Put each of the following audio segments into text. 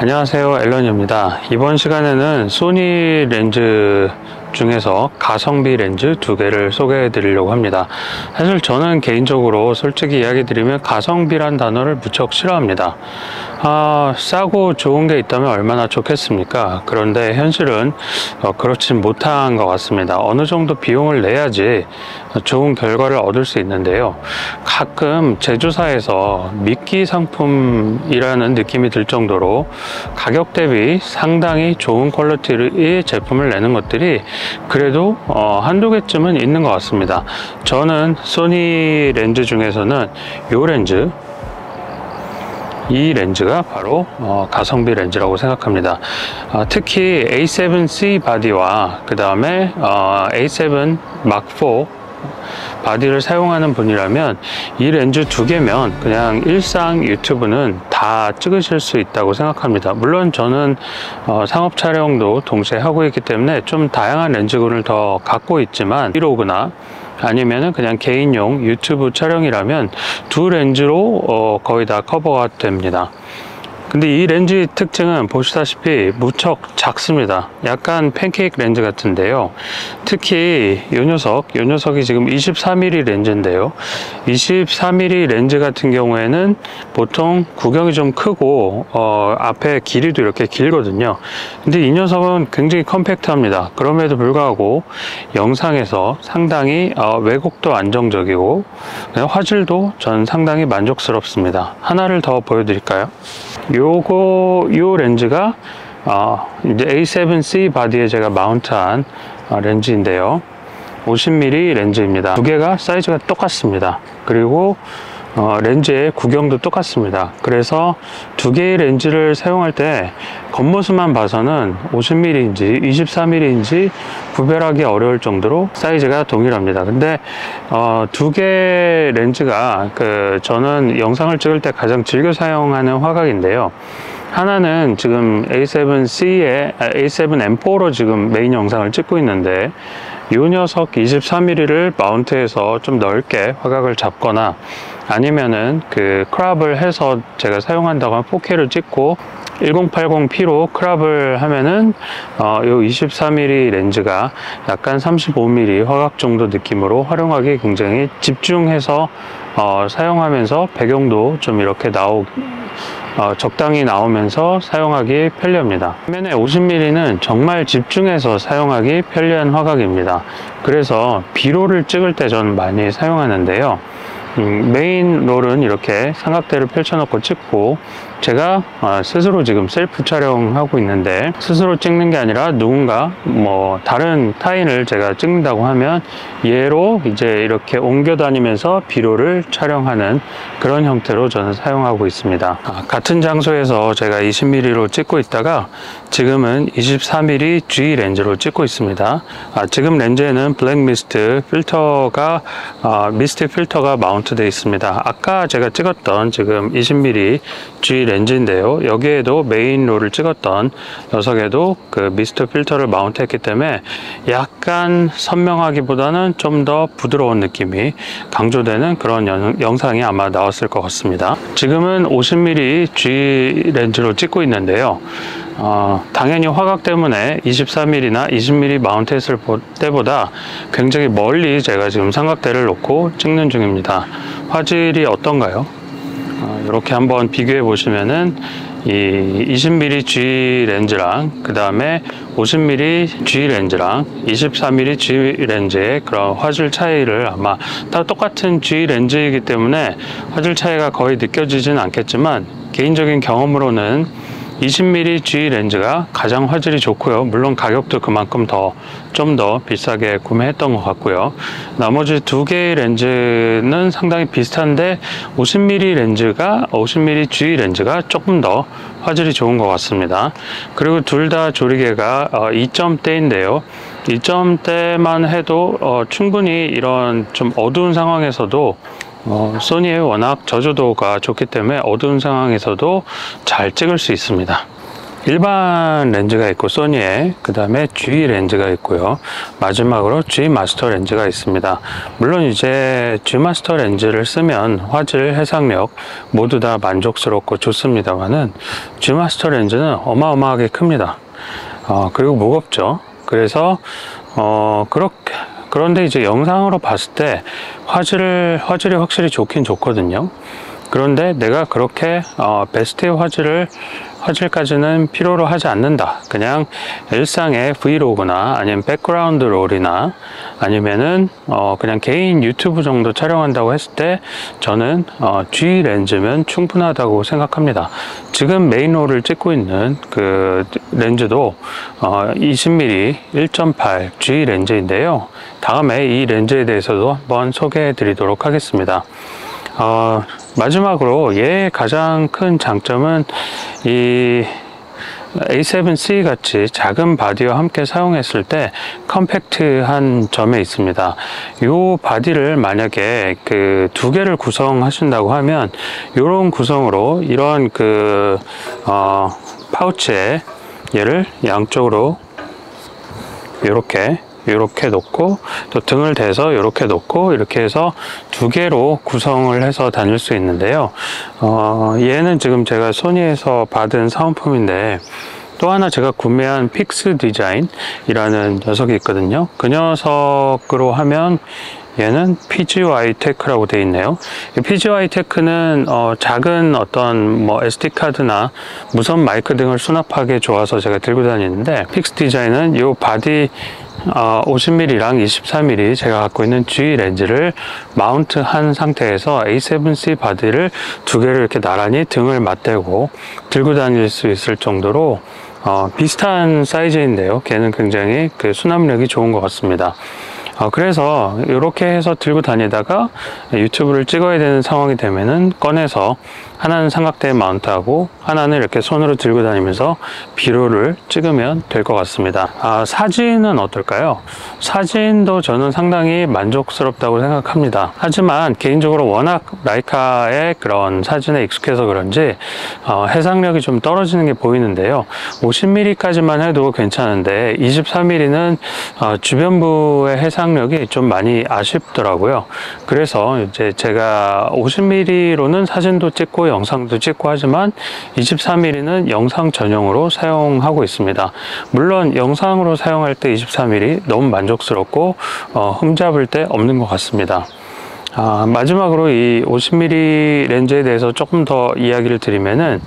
안녕하세요, 앨런입니다. 이번 시간에는 소니 렌즈 중에서 가성비 렌즈 두 개를 소개해 드리려고 합니다. 사실 저는 개인적으로 솔직히 이야기 드리면 가성비란 단어를 무척 싫어합니다. 싸고 좋은 게 있다면 얼마나 좋겠습니까? 그런데 현실은 그렇진 못한 것 같습니다. 어느 정도 비용을 내야지 좋은 결과를 얻을 수 있는데요. 가끔 제조사에서 미끼 상품이라는 느낌이 들 정도로 가격 대비 상당히 좋은 퀄리티의 제품을 내는 것들이 그래도 한두 개쯤은 있는 것 같습니다. 저는 소니 렌즈 중에서는 이 렌즈가 바로 가성비 렌즈라고 생각합니다. 특히 A7C 바디와 그 다음에 A7 Mark4 바디를 사용하는 분이라면 이 렌즈 두 개면 그냥 일상 유튜브는 다 찍으실 수 있다고 생각합니다. 물론 저는 상업 촬영도 동시에 하고 있기 때문에 좀 다양한 렌즈군을 더 갖고 있지만 브이로그나 아니면은 그냥 개인용 유튜브 촬영이라면 두 렌즈로 거의 다 커버가 됩니다. 근데 이 렌즈의 특징은 보시다시피 무척 작습니다. 약간 팬케이크 렌즈 같은데요. 특히 이 녀석이 지금 24mm 렌즈인데요. 24mm 렌즈 같은 경우에는 보통 구경이 좀 크고 앞에 길이도 이렇게 길거든요. 근데 이 녀석은 굉장히 컴팩트합니다. 그럼에도 불구하고 영상에서 상당히 왜곡도 안정적이고 화질도 전 상당히 만족스럽습니다. 하나를 더 보여드릴까요? 요 렌즈가 이제 A7C 바디에 제가 마운트한 렌즈인데요. 50mm 렌즈입니다. 두 개가 사이즈가 똑같습니다. 그리고 렌즈의 구경도 똑같습니다. 그래서 두 개의 렌즈를 사용할 때 겉모습만 봐서는 50mm인지 24mm인지 구별하기 어려울 정도로 사이즈가 동일합니다. 근데 두 개의 렌즈가 저는 영상을 찍을 때 가장 즐겨 사용하는 화각인데요. 하나는 지금 A7C에 A7M4로 지금 메인 영상을 찍고 있는데 이 녀석 24mm를 마운트해서 좀 넓게 화각을 잡거나 아니면은 크롭을 해서 제가 사용한다고 하면 4K를 찍고 1080p로 크롭을 하면은 이 24mm 렌즈가 약간 35mm 화각 정도 느낌으로 활용하기 굉장히 집중해서 사용하면서 배경도 좀 이렇게 적당히 나오면서 사용하기 편리합니다. 반면에 50mm는 정말 집중해서 사용하기 편리한 화각입니다. 그래서 B롤을 찍을 때 저는 많이 사용하는데요. 메인 롤은 이렇게 삼각대를 펼쳐놓고 찍고 제가 스스로 지금 셀프 촬영하고 있는데 스스로 찍는 게 아니라 누군가 다른 타인을 제가 찍는다고 하면 얘로 이제 이렇게 옮겨 다니면서 B롤을 촬영하는 그런 형태로 저는 사용하고 있습니다. 같은 장소에서 제가 20mm로 찍고 있다가 지금은 24mm G 렌즈로 찍고 있습니다. 지금 렌즈에는 블랙 미스트 필터가 마운트되어 있습니다. 아까 제가 찍었던 지금 20mm G 렌즈인데요. 여기에도 메인 롤을 찍었던 녀석에도 미스트 필터를 마운트했기 때문에 약간 선명하기보다는 좀 더 부드러운 느낌이 강조되는 그런 영상이 아마 나왔을 것 같습니다. 지금은 50mm G 렌즈로 찍고 있는데요. 당연히 화각 때문에 24mm나 20mm 마운트했을 때보다 굉장히 멀리 제가 지금 삼각대를 놓고 찍는 중입니다. 화질이 어떤가요? 이렇게 한번 비교해 보시면은 이 20mm G 렌즈랑 그 다음에 50mm G 렌즈랑 24mm G 렌즈의 그런 화질 차이를 아마 다 똑같은 G 렌즈이기 때문에 화질 차이가 거의 느껴지진 않겠지만 개인적인 경험으로는 20mm G 렌즈가 가장 화질이 좋고요. 물론 가격도 그만큼 좀 더 비싸게 구매했던 것 같고요. 나머지 두 개의 렌즈는 상당히 비슷한데 50mm G 렌즈가 조금 더 화질이 좋은 것 같습니다. 그리고 둘 다 조리개가 2점대인데요. 이점대만 해도 충분히 이런 좀 어두운 상황에서도 소니의 워낙 저조도가 좋기 때문에 어두운 상황에서도 잘 찍을 수 있습니다. 일반 렌즈가 있고 소니의 그 다음에 G 렌즈가 있고요. 마지막으로 G 마스터 렌즈가 있습니다. 물론 이제 G 마스터 렌즈를 쓰면 화질, 해상력 모두 다 만족스럽고 좋습니다만은 G 마스터 렌즈는 어마어마하게 큽니다. 그리고 무겁죠. 그래서 그런데 이제 영상으로 봤을 때 화질이 확실히 좋긴 좋거든요. 그런데 내가 그렇게 베스트의 화질까지는 필요로 하지 않는다. 그냥 일상의 브이로그나 아니면 백그라운드 롤이나 아니면은 그냥 개인 유튜브 정도 촬영한다고 했을 때 저는 G 렌즈면 충분하다고 생각합니다. 지금 메인 롤을 찍고 있는 그 렌즈도 20mm 1.8 G 렌즈인데요. 다음에 이 렌즈에 대해서도 한번 소개해 드리도록 하겠습니다. 마지막으로 얘의 가장 큰 장점은 이 A7C 같이 작은 바디와 함께 사용했을 때 컴팩트한 점에 있습니다. 이 바디를 만약에 그 두 개를 구성하신다고 하면 이런 구성으로 이런 그 파우치에 얘를 양쪽으로 이렇게 놓고 또 등을 대서 이렇게 놓고 이렇게 해서 두 개로 구성을 해서 다닐 수 있는데요. 얘는 지금 제가 소니에서 받은 사은품인데 또 하나 제가 구매한 픽스 디자인이라는 녀석이 있거든요. 그 녀석으로 하면 얘는 PGY 테크라고 되어 있네요. PGY 테크는 작은 어떤 뭐 SD 카드나 무선 마이크 등을 수납하기 좋아서 제가 들고 다니는데, 픽스 디자인은 이 바디 50mm랑 24mm 제가 갖고 있는 G 렌즈를 마운트한 상태에서 A7C 바디를 두 개를 이렇게 나란히 등을 맞대고 들고 다닐 수 있을 정도로 비슷한 사이즈인데요. 걔는 굉장히 그 수납력이 좋은 것 같습니다. 그래서 이렇게 해서 들고 다니다가 유튜브를 찍어야 되는 상황이 되면은 꺼내서 하나는 삼각대에 마운트하고 하나는 이렇게 손으로 들고 다니면서 비로를 찍으면 될 것 같습니다. 사진은 어떨까요? 사진도 저는 상당히 만족스럽다고 생각합니다. 하지만 개인적으로 워낙 라이카의 그런 사진에 익숙해서 그런지 해상력이 좀 떨어지는 게 보이는데요. 50mm까지만 해도 괜찮은데 24mm는 주변부의 해상력이 좀 많이 아쉽더라고요. 그래서 이제 제가 50mm로는 사진도 찍고 영상도 찍고 하지만 24mm는 영상 전용으로 사용하고 있습니다. 물론 영상으로 사용할 때 24mm 너무 만족스럽고 흠잡을 때 없는 것 같습니다. 마지막으로 이 50mm 렌즈에 대해서 조금 더 이야기를 드리면은,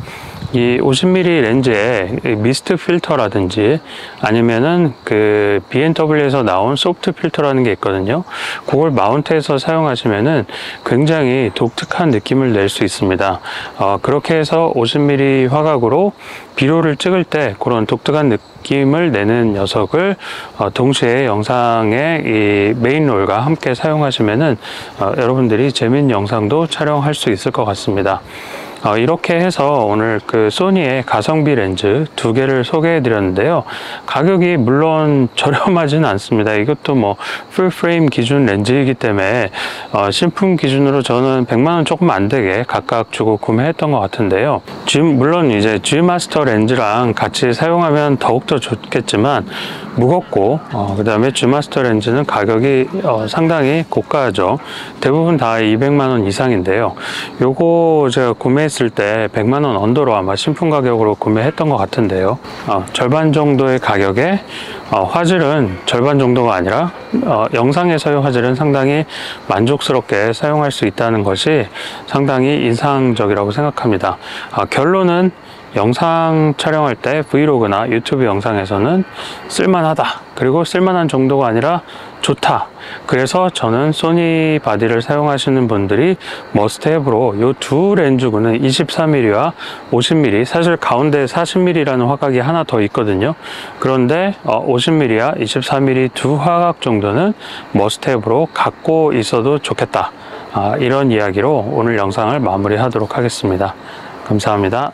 이 50mm 렌즈에 미스트 필터라든지 아니면은 그 B&W에서 나온 소프트 필터라는 게 있거든요. 그걸 마운트해서 사용하시면은 굉장히 독특한 느낌을 낼 수 있습니다. 그렇게 해서 50mm 화각으로 비로를 찍을 때 그런 독특한 느낌을 내는 녀석을 동시에 영상의 이 메인 롤과 함께 사용하시면은 여러분들이 재미있는 영상도 촬영할 수 있을 것 같습니다. 이렇게 해서 오늘 그 소니의 가성비 렌즈 두 개를 소개해 드렸는데요. 가격이 물론 저렴하지는 않습니다. 이것도 뭐 풀프레임 기준 렌즈이기 때문에 신품 기준으로 저는 100만원 조금 안 되게 각각 주고 구매했던 것 같은데요. 지금 물론 이제 G 마스터 렌즈랑 같이 사용하면 더욱더 좋겠지만 무겁고 그 다음에 G 마스터 렌즈는 가격이 상당히 고가죠. 대부분 다 200만원 이상인데요. 요거 제가 구매했을 때 100만원 언더로 아마 신품 가격으로 구매했던 것 같은데요. 절반 정도의 가격에 화질은 절반 정도가 아니라 영상에서의 화질은 상당히 만족스럽게 사용할 수 있다는 것이 상당히 인상적이라고 생각합니다. 결론은 영상 촬영할 때 브이로그나 유튜브 영상에서는 쓸만하다, 그리고 쓸만한 정도가 아니라 좋다. 그래서 저는 소니 바디를 사용하시는 분들이 머스트헤브로 이 두 렌즈군은 24mm와 50mm, 사실 가운데 40mm라는 화각이 하나 더 있거든요. 그런데 50mm와 24mm 두 화각 정도는 머스트헤브로 갖고 있어도 좋겠다. 이런 이야기로 오늘 영상을 마무리하도록 하겠습니다. 감사합니다.